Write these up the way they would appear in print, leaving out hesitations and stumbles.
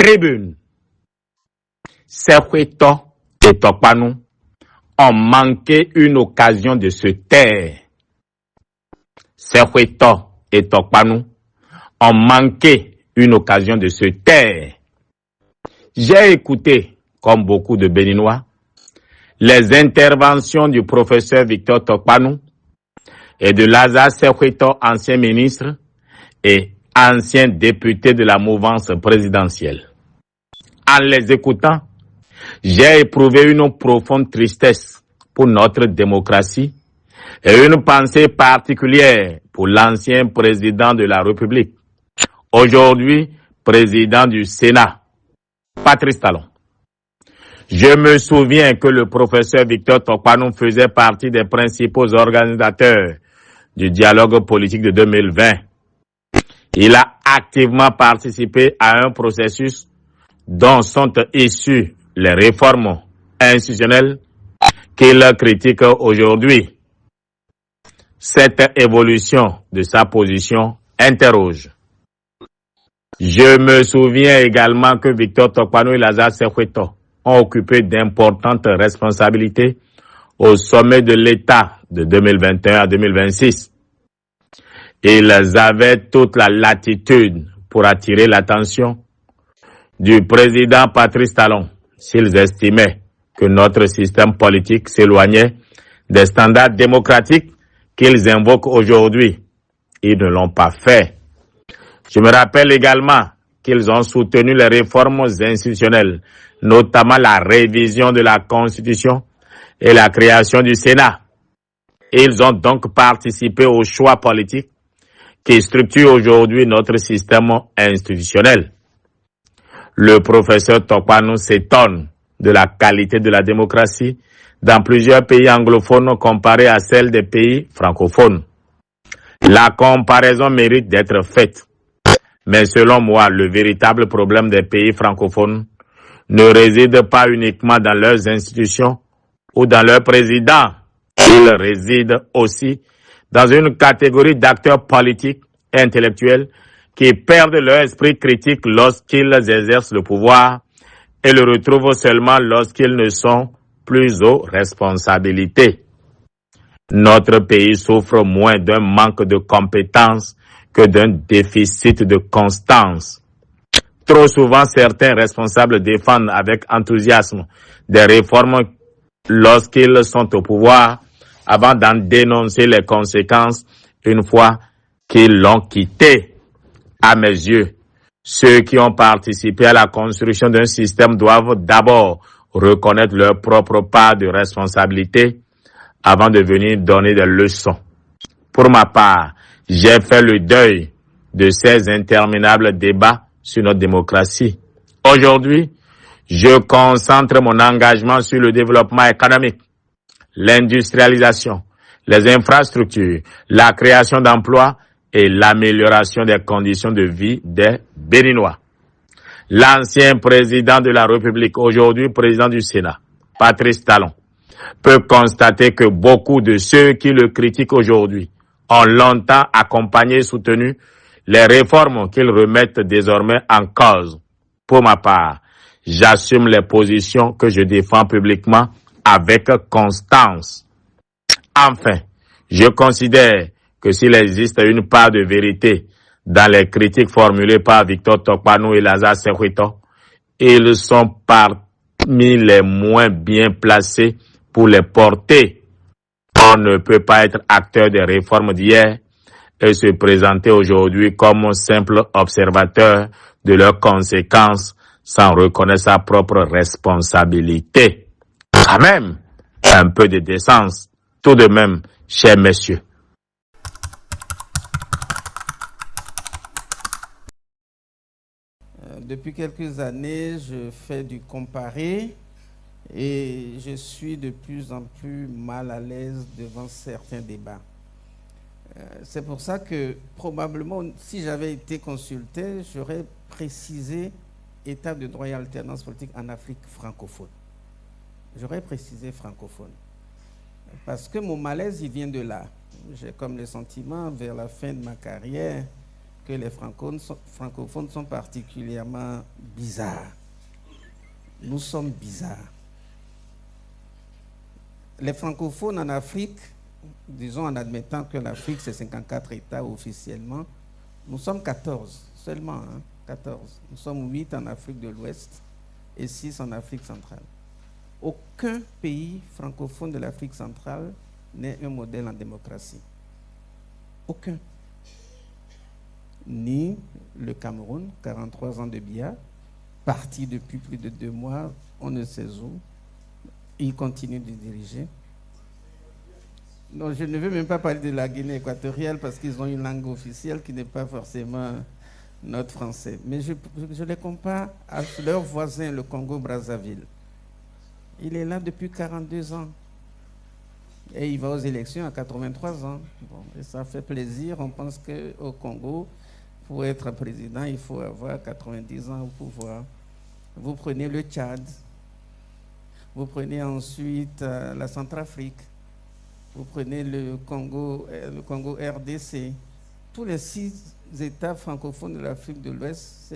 tribune. Sekweto et Tokpanou ont manqué une occasion de se taire. Sekweto et Tokpanou ont manqué une occasion de se taire. J'ai écouté, comme beaucoup de Béninois, les interventions du professeur Victor Tokpanou et de Lazare Sekweto, ancien ministre et ancien député de la mouvance présidentielle. En les écoutant, j'ai éprouvé une profonde tristesse pour notre démocratie et une pensée particulière pour l'ancien président de la République, aujourd'hui président du Sénat, Patrice Talon. Je me souviens que le professeur Victor Tokpanou faisait partie des principaux organisateurs du dialogue politique de 2020. Il a activement participé à un processus dont sont issues les réformes institutionnelles qu'il critique aujourd'hui. Cette évolution de sa position interroge. Je me souviens également que Victor Tokpanou et Lazare Sekweto ont occupé d'importantes responsabilités au sommet de l'État de 2021 à 2026. Ils avaient toute la latitude pour attirer l'attention du président Patrice Talon s'ils estimaient que notre système politique s'éloignait des standards démocratiques qu'ils invoquent aujourd'hui. Ils ne l'ont pas fait. Je me rappelle également qu'ils ont soutenu les réformes institutionnelles, notamment la révision de la Constitution et la création du Sénat. Ils ont donc participé aux choix politiques qui structurent aujourd'hui notre système institutionnel. Le professeur Tokpanou s'étonne de la qualité de la démocratie dans plusieurs pays anglophones comparée à celle des pays francophones. La comparaison mérite d'être faite. Mais selon moi, le véritable problème des pays francophones ne réside pas uniquement dans leurs institutions ou dans leurs présidents. Il réside aussi dans une catégorie d'acteurs politiques et intellectuels qui perdent leur esprit critique lorsqu'ils exercent le pouvoir et le retrouvent seulement lorsqu'ils ne sont plus aux responsabilités. Notre pays souffre moins d'un manque de compétences que d'un déficit de constance. Trop souvent, certains responsables défendent avec enthousiasme des réformes lorsqu'ils sont au pouvoir, avant d'en dénoncer les conséquences une fois qu'ils l'ont quitté. À mes yeux, ceux qui ont participé à la construction d'un système doivent d'abord reconnaître leur propre part de responsabilité avant de venir donner des leçons. Pour ma part, j'ai fait le deuil de ces interminables débats sur notre démocratie. Aujourd'hui, je concentre mon engagement sur le développement économique, l'industrialisation, les infrastructures, la création d'emplois et l'amélioration des conditions de vie des Béninois. L'ancien président de la République, aujourd'hui président du Sénat, Patrice Talon, peut constater que beaucoup de ceux qui le critiquent aujourd'hui ont longtemps accompagné et soutenu les réformes qu'ils remettent désormais en cause. Pour ma part, j'assume les positions que je défends publiquement avec constance. Enfin, je considère que s'il existe une part de vérité dans les critiques formulées par Victor Tokpanou et Lazare Sekweto, ils sont parmi les moins bien placés pour les porter. On ne peut pas être acteur des réformes d'hier et se présenter aujourd'hui comme simple observateur de leurs conséquences sans reconnaître sa propre responsabilité. Quand même, un peu de décence, tout de même, chers messieurs. Depuis quelques années, je fais du comparé et je suis de plus en plus mal à l'aise devant certains débats. C'est pour ça que probablement, si j'avais été consulté, j'aurais précisé état de droit et alternance politique en Afrique francophone. J'aurais précisé francophone. Parce que mon malaise, il vient de là. J'ai comme le sentiment, vers la fin de ma carrière, que les francophones sont particulièrement bizarres. Nous sommes bizarres. Les francophones en Afrique, disons en admettant que l'Afrique c'est 54 États officiellement, nous sommes 14 seulement, hein, 14. Nous sommes 8 en Afrique de l'Ouest et 6 en Afrique centrale. Aucun pays francophone de l'Afrique centrale n'est un modèle en démocratie. Aucun. Ni le Cameroun, 43 ans de Biya, parti depuis plus de 2 mois, on ne sait où. Il continue de diriger. Non, je ne veux même pas parler de la Guinée équatoriale parce qu'ils ont une langue officielle qui n'est pas forcément notre français. Mais je les compare à leur voisin, le Congo-Brazzaville. Il est là depuis 42 ans. Et il va aux élections à 83 ans. Bon, et ça fait plaisir. On pense qu'au Congo, pour être président, il faut avoir 90 ans au pouvoir. Vous prenez le Tchad. Vous prenez ensuite la Centrafrique. Vous prenez le Congo RDC. Tous les 6 États francophones de l'Afrique de l'Ouest,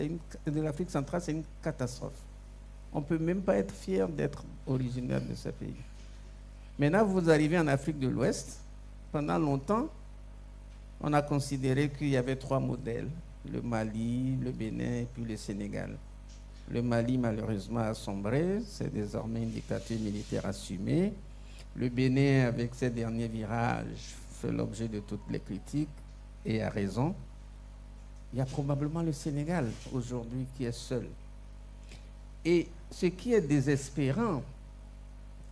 de l'Afrique centrale, c'est une catastrophe. On ne peut même pas être fier d'être originaire de ce pays. Maintenant, vous arrivez en Afrique de l'Ouest. Pendant longtemps, on a considéré qu'il y avait 3 modèles. Le Mali, le Bénin et puis le Sénégal. Le Mali, malheureusement, a sombré. C'est désormais une dictature militaire assumée. Le Bénin, avec ses derniers virages, fait l'objet de toutes les critiques, et a raison. Il y a probablement le Sénégal, aujourd'hui, qui est seul. Et ce qui est désespérant,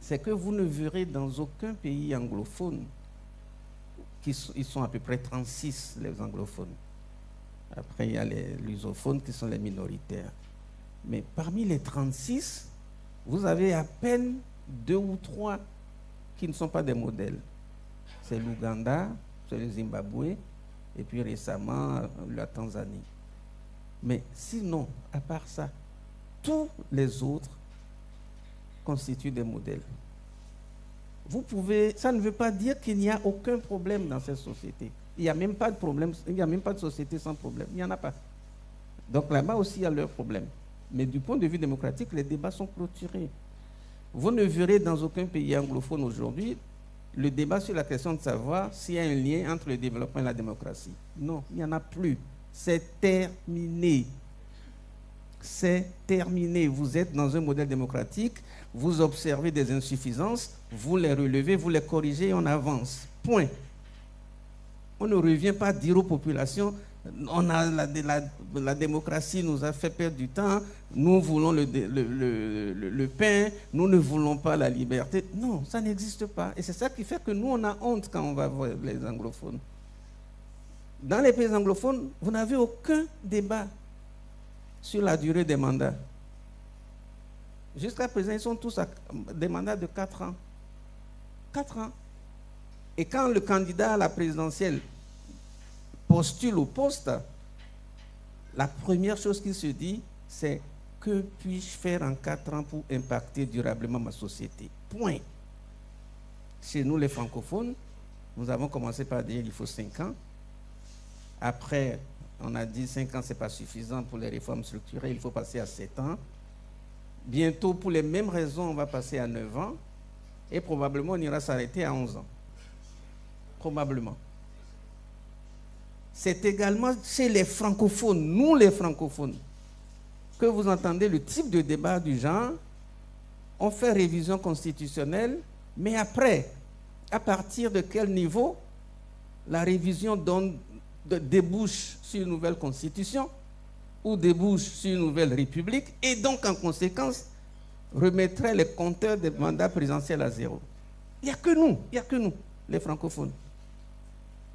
c'est que vous ne verrez dans aucun pays anglophone, ils sont à peu près 36, les anglophones. Après, il y a les lusophones qui sont les minoritaires. Mais parmi les 36, vous avez à peine 2 ou 3 qui ne sont pas des modèles. C'est l'Ouganda, c'est le Zimbabwe, et puis récemment, la Tanzanie. Mais sinon, à part ça, tous les autres constituent des modèles. Ça ne veut pas dire qu'il n'y a aucun problème dans cette société. Il n'y a même pas de problème, il n'y a même pas de société sans problème. Il n'y en a pas. Donc là-bas aussi, il y a leurs problèmes. Mais du point de vue démocratique, les débats sont clôturés. Vous ne verrez dans aucun pays anglophone aujourd'hui le débat sur la question de savoir s'il y a un lien entre le développement et la démocratie. Non, il n'y en a plus. C'est terminé. C'est terminé. Vous êtes dans un modèle démocratique, vous observez des insuffisances, vous les relevez, vous les corrigez et on avance. Point. On ne revient pas dire aux populations, la démocratie nous a fait perdre du temps, nous voulons le pain, nous ne voulons pas la liberté. Non, ça n'existe pas. Et c'est ça qui fait que nous, on a honte quand on va voir les anglophones. Dans les pays anglophones, vous n'avez aucun débat sur la durée des mandats. Jusqu'à présent, ils sont tous à des mandats de 4 ans. 4 ans. Et quand le candidat à la présidentielle postule au poste, la première chose qu'il se dit, c'est que puis-je faire en 4 ans pour impacter durablement ma société? Point. Chez nous, les francophones, nous avons commencé par dire qu'il faut 5 ans. Après, on a dit 5 ans, ce n'est pas suffisant pour les réformes structurelles, il faut passer à 7 ans. Bientôt, pour les mêmes raisons, on va passer à 9 ans. Et probablement, on ira s'arrêter à 11 ans. Probablement. C'est également chez les francophones, nous les francophones, que vous entendez le type de débat du genre. On fait révision constitutionnelle, mais après, à partir de quel niveau la révision débouche sur une nouvelle constitution ou débouche sur une nouvelle république et donc en conséquence remettrait les compteurs des mandats présidentiels à 0. Il n'y a que nous, les francophones.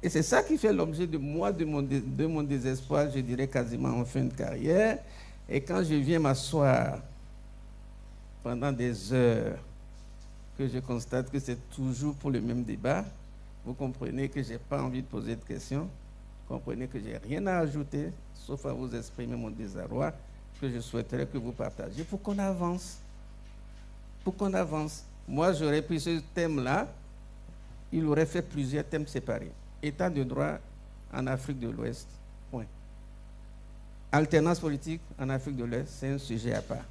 Et c'est ça qui fait l'objet de mon désespoir, je dirais quasiment en fin de carrière. Et quand je viens m'asseoir pendant des heures, que je constate que c'est toujours pour le même débat, vous comprenez que je n'ai pas envie de poser de questions, vous comprenez que je n'ai rien à ajouter, sauf à vous exprimer mon désarroi, que je souhaiterais que vous partagiez pour qu'on avance. Pour qu'on avance. Moi, j'aurais pris ce thème-là, il aurait fait plusieurs thèmes séparés. État de droit en Afrique de l'Ouest, point. alternance politique en Afrique de l'Ouest, c'est un sujet à part.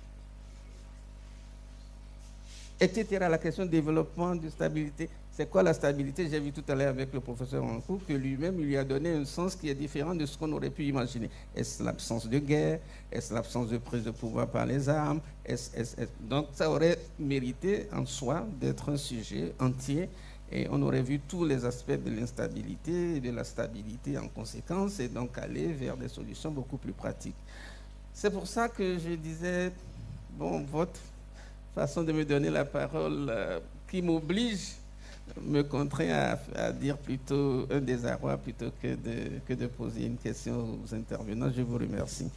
Etc. La question de développement, de stabilité. C'est quoi la stabilité? J'ai vu tout à l'heure avec le professeur Rancourt que lui-même, il lui a donné un sens qui est différent de ce qu'on aurait pu imaginer. Est-ce l'absence de guerre? Est-ce l'absence de prise de pouvoir par les armes? Donc ça aurait mérité en soi d'être un sujet entier et on aurait vu tous les aspects de l'instabilité et de la stabilité en conséquence et donc aller vers des solutions beaucoup plus pratiques. C'est pour ça que je disais, bon, votre façon de me donner la parole qui m'oblige, me contraint à dire plutôt un désarroi plutôt que de poser une question aux intervenants. Je vous remercie.